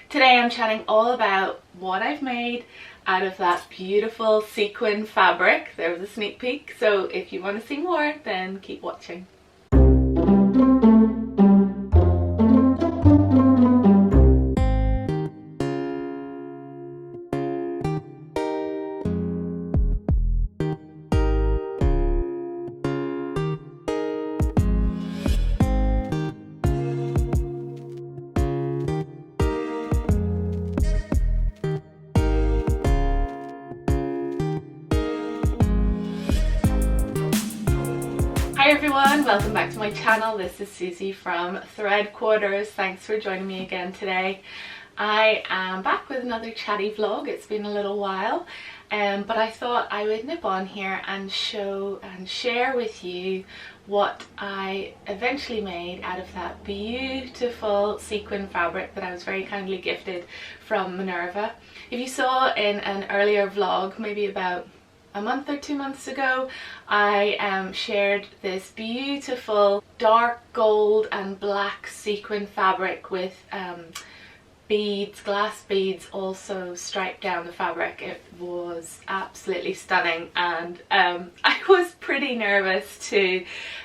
Today I'm chatting all about what I've made out of that beautiful sequin fabric. There was a sneak peek, so if you want to see more then keep watching. Hi everyone, welcome back to my channel. This is Susie from Thread Quarters. Thanks for joining me again today. I am back with another chatty vlog. It's been a little while, but I thought I would nip on here and show and share with you what I eventually made out of that beautiful sequin fabric that I was very kindly gifted from Minerva. If you saw in an earlier vlog, maybe about a month or 2 months ago, I shared this beautiful dark gold and black sequin fabric with beads, glass beads also striped down the fabric. It was absolutely stunning, and I was pretty nervous to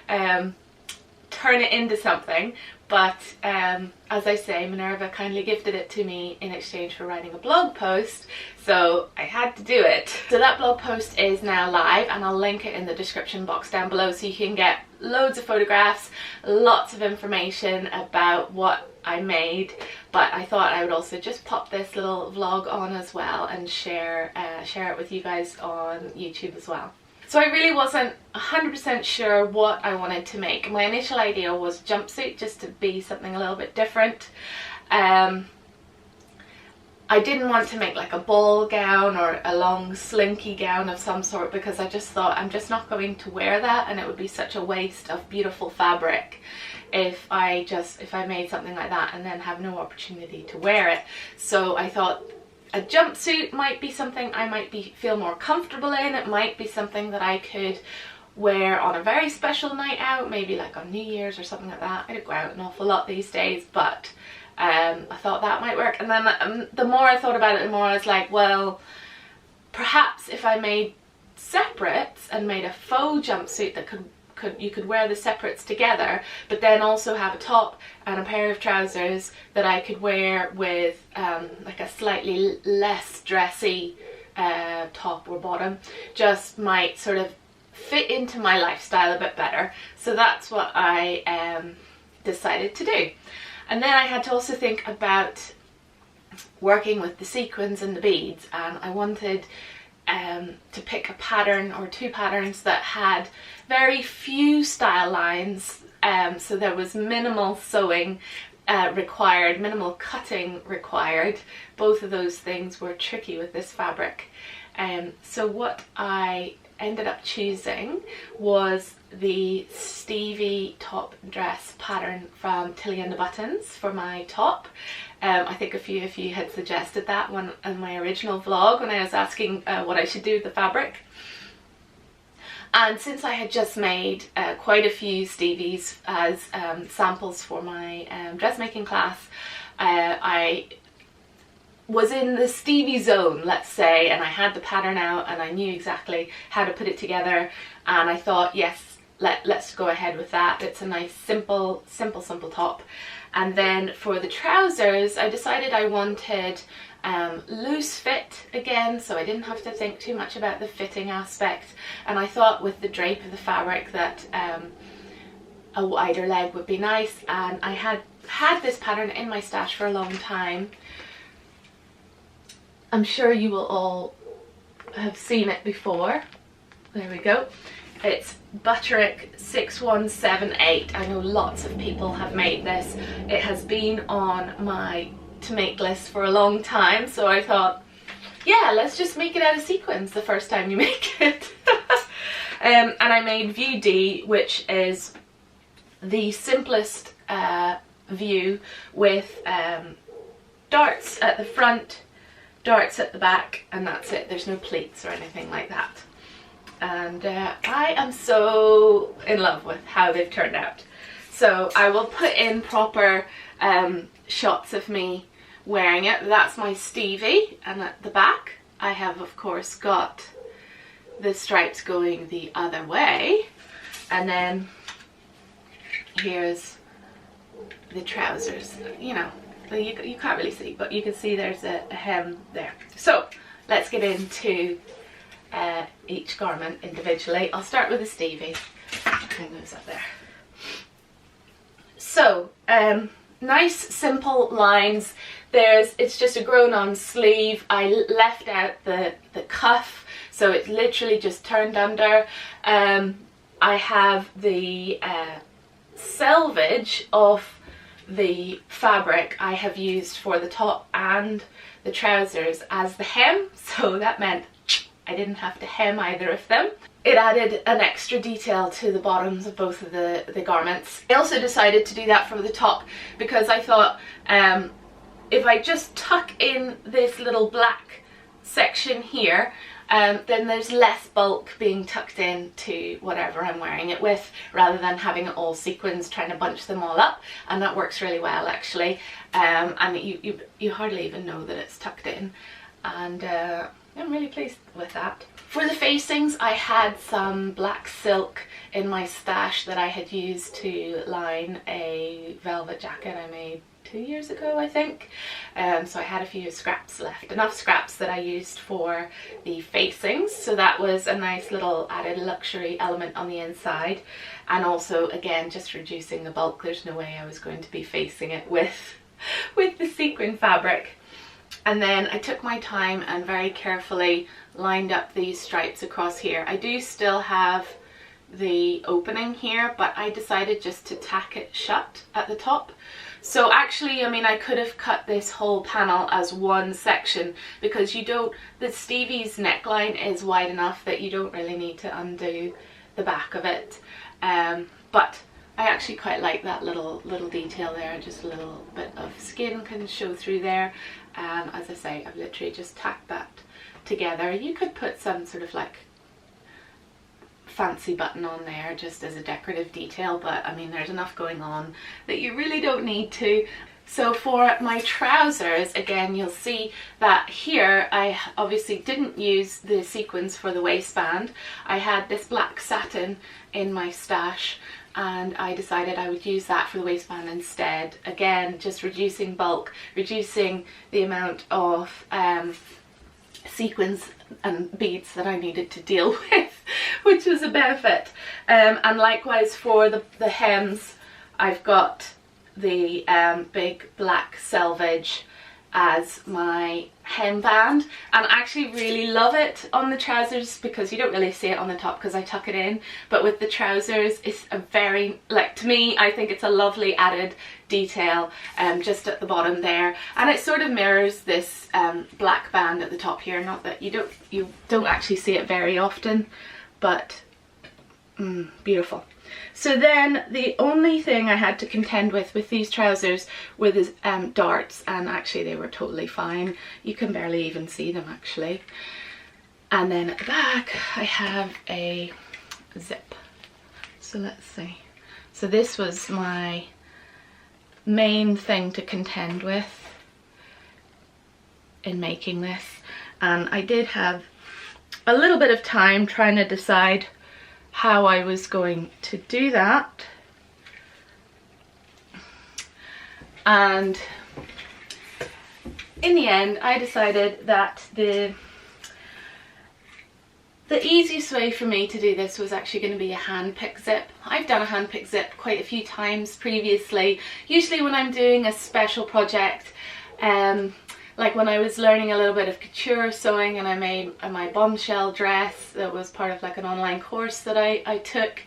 turn it into something, but as I say, Minerva kindly gifted it to me in exchange for writing a blog post, so I had to do it. So that blog post is now live, and I'll link it in the description box down below so you can get loads of photographs, lots of information about what I made. But I thought I would also just pop this little vlog on as well and share it with you guys on YouTube as well. So I really wasn't 100% sure what I wanted to make. My initial idea was jumpsuit, just to be something a little bit different. I didn't want to make like a ball gown or a long slinky gown of some sort, because I just thought I'm just not going to wear that, and it would be such a waste of beautiful fabric if I made something like that and then have no opportunity to wear it. So I thought a jumpsuit might be something I might feel more comfortable in. It might be something that I could wear on a very special night out, maybe like on New Year's or something like that. I don't go out an awful lot these days, but I thought that might work. And then the more I thought about it, the more I was like, well, perhaps if I made separates and made a faux jumpsuit that you could wear the separates together, but then also have a top and a pair of trousers that I could wear with like a slightly less dressy top or bottom, just might sort of fit into my lifestyle a bit better. So that's what I decided to do. And then I had to also think about working with the sequins and the beads, and I wanted to pick a pattern or two patterns that had very few style lines, so there was minimal sewing required, minimal cutting required. Both of those things were tricky with this fabric. So what I ended up choosing was the Stevie top dress pattern from Tilly and the Buttons for my top. I think a few of you had suggested that one in my original vlog when I was asking what I should do with the fabric. And since I had just made quite a few Stevies as samples for my dressmaking class, I was in the Stevie zone, let's say, and I had the pattern out and I knew exactly how to put it together, and I thought, yes, let's go ahead with that. It's a nice simple top. And then for the trousers, I decided I wanted loose fit again, so I didn't have to think too much about the fitting aspect, and I thought with the drape of the fabric that a wider leg would be nice. And I had this pattern in my stash for a long time. I'm sure you will all have seen it before. There we go. It's Butterick 6178. I know lots of people have made this. It has been on my to make list for a long time, so I thought, yeah, let's just make it out of sequins the first time you make it. And I made view D, which is the simplest view with darts at the front, darts at the back, and that's it. There's no pleats or anything like that. And I am so in love with how they've turned out. So I will put in proper shots of me wearing it. That's my Stevie, and at the back I have of course got the stripes going the other way, and then here's the trousers. You know, you can't really see, but you can see there's a hem there. So let's get into each garment individually. I'll start with the Stevie. Hang those up there. So nice simple lines. It's just a grown on sleeve. I left out the cuff, so it's literally just turned under. I have the selvage of the fabric I have used for the top and the trousers as the hem, so that meant I didn't have to hem either of them. It added an extra detail to the bottoms of both of the garments. I also decided to do that for the top because I thought if I just tuck in this little black section here, then there's less bulk being tucked into whatever I'm wearing it with, rather than having it all sequins, trying to bunch them all up, and that works really well actually. And you hardly even know that it's tucked in, and I'm really pleased with that. For the facings, I had some black silk in my stash that I had used to line a velvet jacket I made 2 years ago, I think. So I had a few scraps left, enough scraps that I used for the facings, so that was a nice little added luxury element on the inside. And also, again, just reducing the bulk. There's no way I was going to be facing it with the sequin fabric. And then I took my time and very carefully lined up these stripes across here. I do still have the opening here, but I decided just to tack it shut at the top. So actually, I mean, I could have cut this whole panel as one section, because the Stevie's neckline is wide enough that you don't really need to undo the back of it. But I actually quite like that little detail there, just a little bit of skin can show through there. And as I say, I've literally just tacked that together. You could put some sort of like fancy button on there just as a decorative detail, but I mean, there's enough going on that you really don't need to. So for my trousers, again, you'll see that here I obviously didn't use the sequins for the waistband. I had this black satin in my stash, and I decided I would use that for the waistband instead. Again, just reducing bulk, reducing the amount of sequins and beads that I needed to deal with, which was a benefit. And likewise for the hems, I've got the big black selvage as my hemband, and I actually really love it on the trousers because you don't really see it on the top because I tuck it in, but with the trousers it's a very, like, to me, I think it's a lovely added detail just at the bottom there, and it sort of mirrors this black band at the top here. Not that you don't actually see it very often, but beautiful. So then the only thing I had to contend with these trousers were the darts, and actually they were totally fine. You can barely even see them actually. And then at the back I have a zip. So let's see. So this was my main thing to contend with in making this, and I did have a little bit of time trying to decide how I was going to do that, and in the end I decided that the easiest way for me to do this was actually going to be a hand pick zip. I've done a hand pick zip quite a few times previously, usually when I'm doing a special project, like when I was learning a little bit of couture sewing and I made my bombshell dress that was part of like an online course that I took.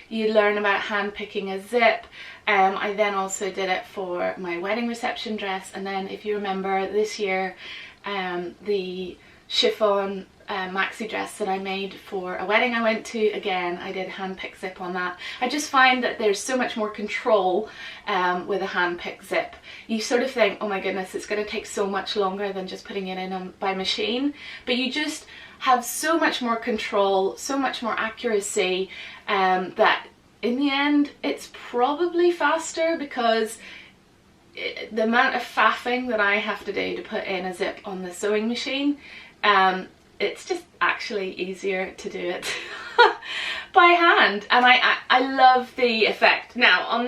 You learn about hand picking a zip. I then also did it for my wedding reception dress, and then if you remember this year, the chiffon maxi dress that I made for a wedding I went to, again I did hand pick zip on that. I just find that there's so much more control with a hand pick zip. You sort of think, oh my goodness, it's going to take so much longer than just putting it in by machine, but you just have so much more control, so much more accuracy, that in the end it's probably faster, because the amount of faffing that I have to do to put in a zip on the sewing machine, it's just actually easier to do it by hand, and I love the effect. Now on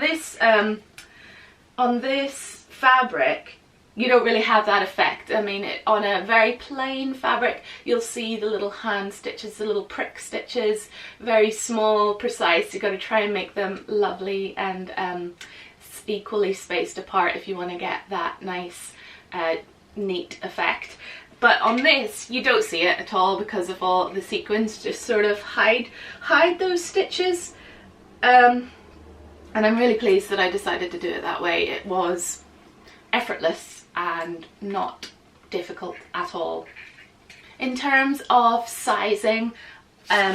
this fabric you don't really have that effect. I mean, on a very plain fabric you'll see the little hand stitches, the little prick stitches, very small, precise. You've got to try and make them lovely and equally spaced apart if you want to get that nice neat effect. But on this you don't see it at all because of all the sequins just sort of hide those stitches, and I'm really pleased that I decided to do it that way. It was effortless and not difficult at all. In terms of sizing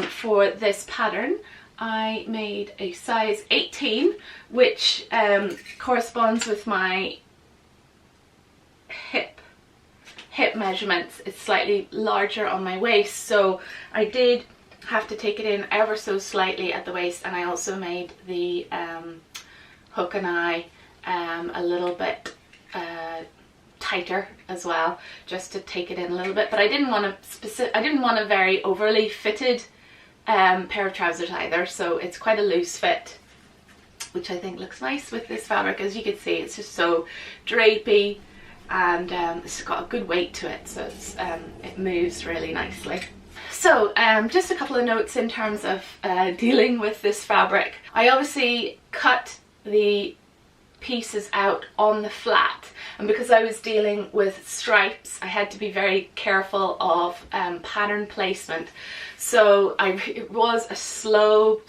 for this pattern, I made a size 18, which corresponds with my hip measurements. It's slightly larger on my waist, so I did have to take it in ever so slightly at the waist, and I also made the hook and eye a little bit tighter as well, just to take it in a little bit. But I didn't want a very overly fitted pair of trousers either, so it's quite a loose fit, which I think looks nice with this fabric. As you can see, it's just so drapey, and it's got a good weight to it, so it moves really nicely. So just a couple of notes in terms of dealing with this fabric. I obviously cut the pieces out on the flat, and because I was dealing with stripes I had to be very careful of pattern placement. So it was a slow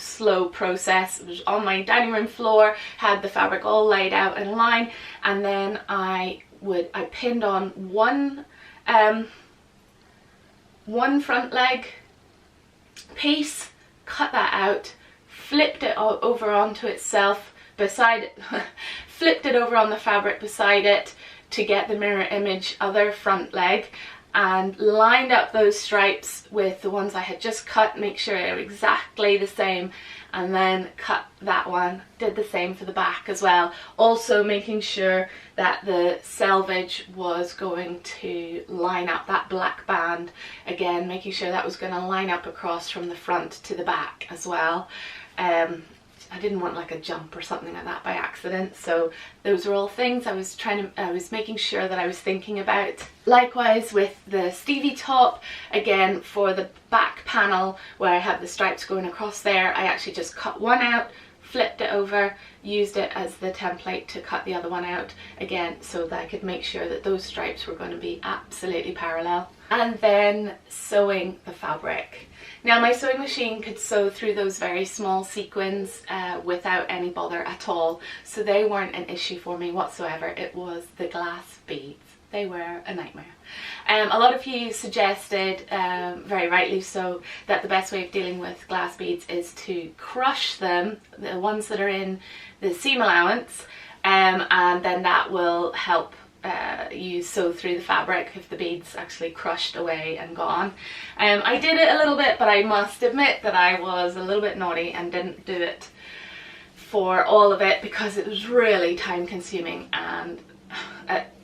process. It was on my dining room floor, had the fabric all laid out in a line, and then I pinned on one front leg piece, cut that out, flipped it over onto itself beside flipped it over on the fabric beside it to get the mirror image other front leg, and lined up those stripes with the ones I had just cut, make sure they're exactly the same, and then cut that one. Did the same for the back as well, also making sure that the selvage was going to line up, that black band, again making sure that was going to line up across from the front to the back as well. I didn't want like a jump or something like that by accident, so those were all things I was making sure that I was thinking about. Likewise with the Stevie top, again for the back panel where I have the stripes going across there, I actually just cut one out, flipped it over, used it as the template to cut the other one out again, so that I could make sure that those stripes were going to be absolutely parallel. And then sewing the fabric. Now my sewing machine could sew through those very small sequins without any bother at all, so they weren't an issue for me whatsoever. It was the glass beads. They were a nightmare. A lot of you suggested, very rightly so, that the best way of dealing with glass beads is to crush them, the ones that are in the seam allowance, and then that will help you sew through the fabric if the beads actually crushed away and gone. I did it a little bit, but I must admit that I was a little bit naughty and didn't do it for all of it because it was really time consuming, and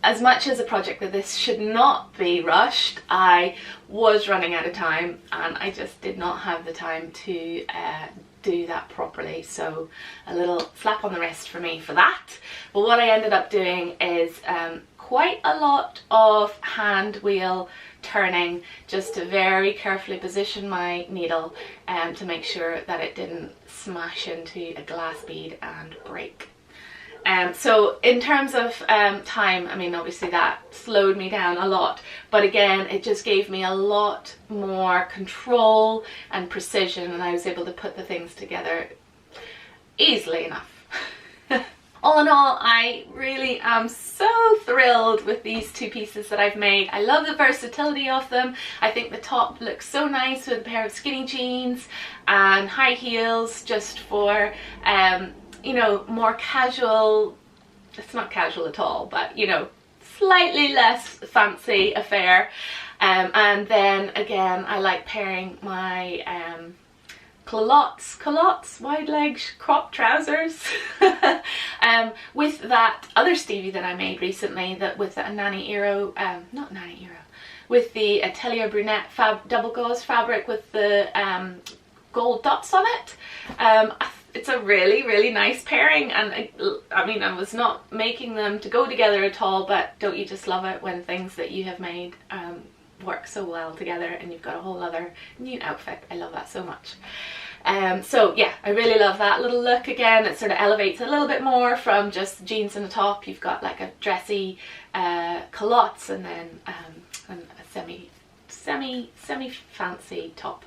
as much as a project that this should not be rushed, I was running out of time and I just did not have the time to do that properly, so a little slap on the wrist for me for that. But what I ended up doing is quite a lot of hand wheel turning, just to very carefully position my needle to make sure that it didn't smash into a glass bead and break. So in terms of time, I mean obviously that slowed me down a lot, but again it just gave me a lot more control and precision, and I was able to put the things together easily enough. All in all, I really am so thrilled with these two pieces that I've made. I love the versatility of them. I think the top looks so nice with a pair of skinny jeans and high heels, just for you know, more casual. It's not casual at all, but you know, slightly less fancy affair. And then again, I like pairing my culottes, wide leg crop trousers, with that other Stevie that I made recently, that with the with the Atelier Brunette double gauze fabric with the gold dots on it. It's a really nice pairing, and I mean, I was not making them to go together at all, but don't you just love it when things that you have made work so well together and you've got a whole other new outfit. I love that so much. So yeah, I really love that little look. Again, it sort of elevates a little bit more from just jeans and a top. You've got like a dressy culottes and then a semi fancy top,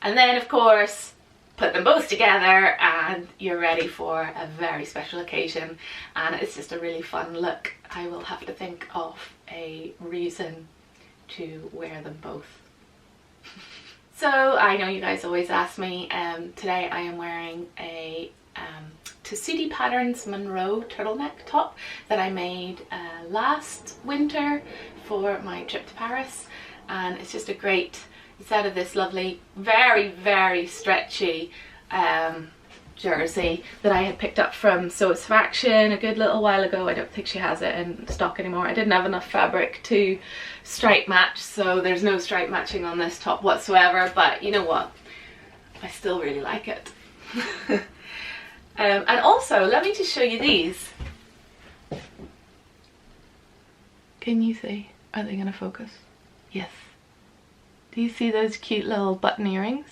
and then of course put them both together and you're ready for a very special occasion, and it's just a really fun look. I will have to think of a reason to wear them both. So I know you guys always ask me, today I am wearing a Tessuti Patterns Monroe turtleneck top that I made last winter for my trip to Paris, and it's just a great, it's out of this lovely, very stretchy jersey that I had picked up from Satisfaction a good little while ago. I don't think she has it in stock anymore. I didn't have enough fabric to stripe match, so there's no stripe matching on this top whatsoever, but you know what, I still really like it. And also, let me just show you these. Can you see? Are they gonna focus? Yes. Do you see those cute little button earrings?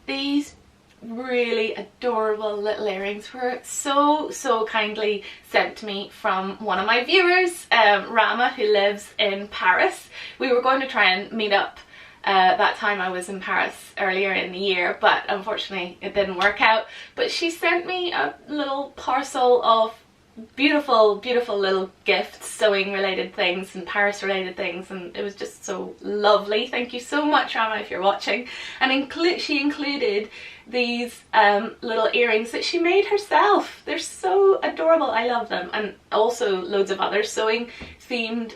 These really adorable little earrings were so kindly sent to me from one of my viewers, Rama, who lives in Paris. We were going to try and meet up that time I was in Paris earlier in the year, but unfortunately it didn't work out. But she sent me a little parcel of beautiful little gifts, sewing related things and Paris related things, and it was just so lovely. Thank you so much, Rama, if you're watching. And she included these little earrings that she made herself. They're so adorable. I love them. And also loads of other sewing themed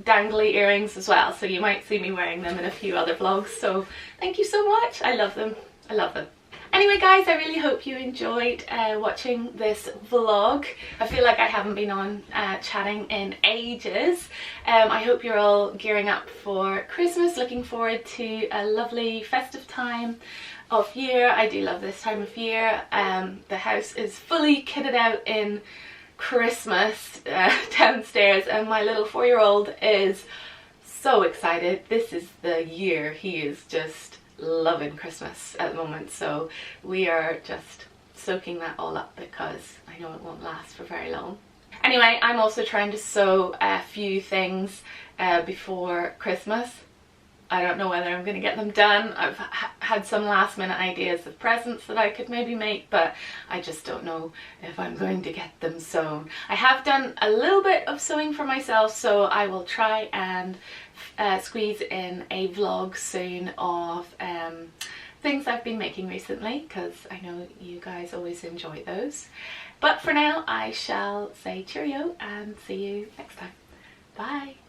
dangly earrings as well, so you might see me wearing them in a few other vlogs. So thank you so much. I love them. I love them. Anyway guys, I really hope you enjoyed watching this vlog. I feel like I haven't been on chatting in ages. I hope you're all gearing up for Christmas, looking forward to a lovely festive time of year. I do love this time of year. The house is fully kitted out in Christmas downstairs, and my little 4-year-old is so excited. This is the year he is just loving Christmas at the moment, so we are just soaking that all up because I know it won't last for very long. Anyway, I'm also trying to sew a few things before Christmas. I don't know whether I'm going to get them done. I've had some last minute ideas of presents that I could maybe make, but I just don't know if I'm going to get them sewn. I have done a little bit of sewing for myself, so I will try and squeeze in a vlog soon of things I've been making recently, because I know you guys always enjoy those. But for now, I shall say cheerio and see you next time. Bye!